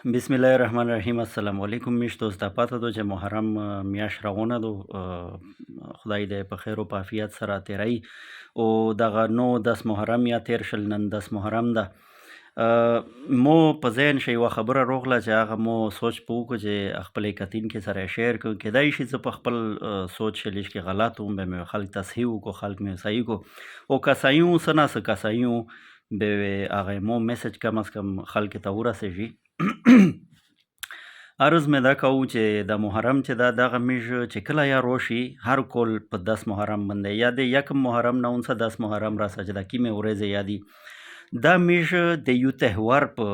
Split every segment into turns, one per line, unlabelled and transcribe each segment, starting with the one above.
بسم الله الرحمن الرحیم. السلام علیکم. میشتو ته پاته دو چې محرم میاشت روانه دو. خدای دې په خیر او په عافیت سره تیري او دغه 9-10 محرم یا تیر شل نن 10 محرم ده. مو په ذهن شي یوه خبره روغله چې هغه مو سوچ په وکړو چې خپلې کتین کې سره یې شیر کړو. کیدای شي زه په خپل سوچ لیش کې غلط وم، به مې خلک تصحیح وکړو، خلک مې صحیح کړو او که صحیح وو څه نه څه که صحیح وو به هغه مو میسج کم از کم خلک ته ورسېږي. عرض مې دا کوو چې د محرم چې دا دغه میژ چې کله یا روشي هر کل په 10 محرم باندې یا د یکم محرم نه اونڅه 10 محرم را سجده کی مې ورځې یادي دا میژ د یو تهوار په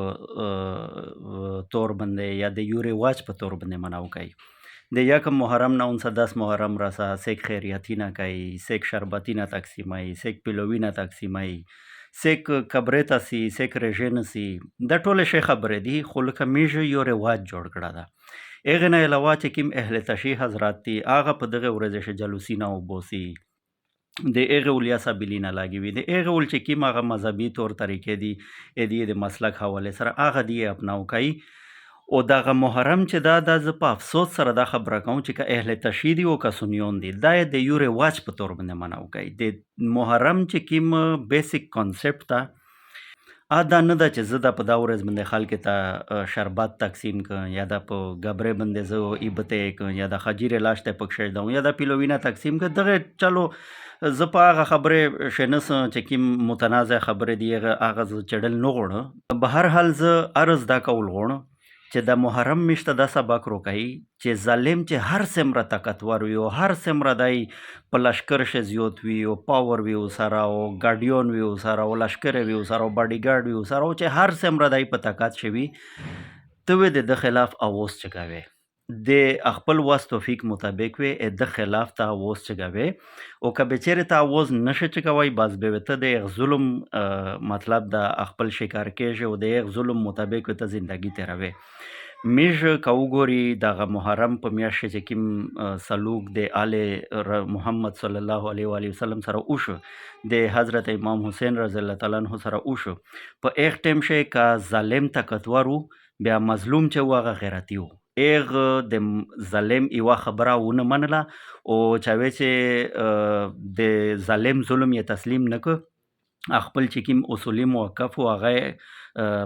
تور باندې یا د یو رواج په تور باندې مناو کوي. د یکم محرم نه اونڅه 10 محرم را سا سیک خیریتی نه کوي، سیک شربتی نه تقسیمای، سیک پلوی نه تقسیمای، سیک کبرې ته سي، سیک رژې نه سي. دا ټولې ښې خبرې دي خو لکه میژ یو رواج جوړ کړه ده. هغې نه علاوه چې کوم اهل تشیع حضرات دي هغه په دغه ورځې ښه جلوسي نه وبوسي، د هغې ول یا سبیلي نه لاګوي، د هغې ول چې کوم هغه مذهبي طور طریقې دي د د مسلک حوالې سره هغه دي یې اپناو کوي. او دغه محرم چې دا زه په افسوس سره دا خبره کوم چې که اهل تشیع دي او که سنیون دي دا یې د یو رواج په طور باندې مناو کوي. د محرم چې کوم بیسیک کانسپټ ته دا نه ده چې زه دا په دا ورځ باندې خلکو ته شربت تقسیم کړم یا دا په ګبرې باندې زه ایبته یې کړم یا د خجیرې لاش ته پکښې ږدم یا د پیلوینه تقسیم کړم. دغه چلو زه په هغه خبرې شنس چې کوم متنازع خبرې دي هغه زه چړل نه غواړم. به هر حال زه عرض دا کول غواړم چې د محرم میاشت دا سبق روکوي چې ظالم چې هر څومره طاقتور وي او هر څومره دی په لشکر ښه زیات وي او پاور وي ورسره او ګاډیون وي ورسره او لشکر وي ورسره او باډي ګارډ وي ورسره او چې هر څومره دی په طاقت شوي ته وې د خلاف اواز چګوي، د خپل واس توفیق مطابق وي د خلاف ته اواز چګوي او که بچیرې ته اواز نشه چګوي بس به ته د ظلم مطلب د خپل شکار کېږي او د ظلم مطابق ته زندگی تیروي. میژ که وګوري دغه محرم په میاشت چې کوم سلوک د آل محمد صلی الله علیه و آله وسلم سره وشو، د حضرت امام حسین رضی الله تعالی عنہ سره وشو، په هغه ټیم کې که ظالم طاقتور وو بیا مظلوم چې و هغه غیرتي وو. هغه د ظالم یوه خبره ونه منله او چاوی چې د ظالم ظلم یې تسلیم نه کړ، خپل چې کوم اصولي موقف و هغه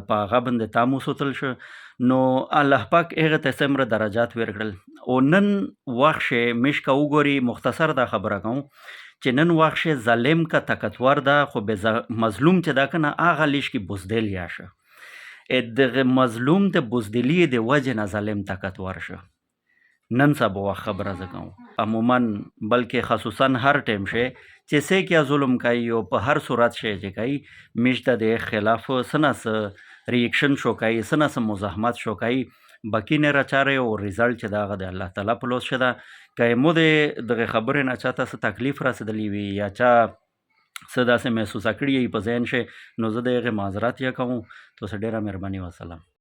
په هغه باندې تام وساتل شو. نو الله پاک هغه ته څومره درجات ورکړل او نن وخت شی میش که وګوري مختصر دا خبره کوم چې نن وخت شی ظالم که طاقتور ده خو به مظلوم چې دا کنه هغه لیش کې بزدل یا شه دغه مظلوم د بزدلی د وجه نه ظالم طاقتور شه. نن سبا وخت خبره زه کوم عموما بلکې خصوصا هر ټیم شی چې څه کیا ظلم کوي او په هر صورت شی چې کوي میش ته د خلاف څه ریاکشن شو کوي څه مزاحمت شو کوي باقی نه راچاره او ریزلټ چې دغه د الله تعالی په لوس شده. که مو دغه خبرې نه چاته څه تکلیف رسېدلی وي یا چا څه داسې محسوسه کړي په ذهن شي نو زه د هغې معذرت یا کوم. تاسو ډېره مهرباني. وسلام.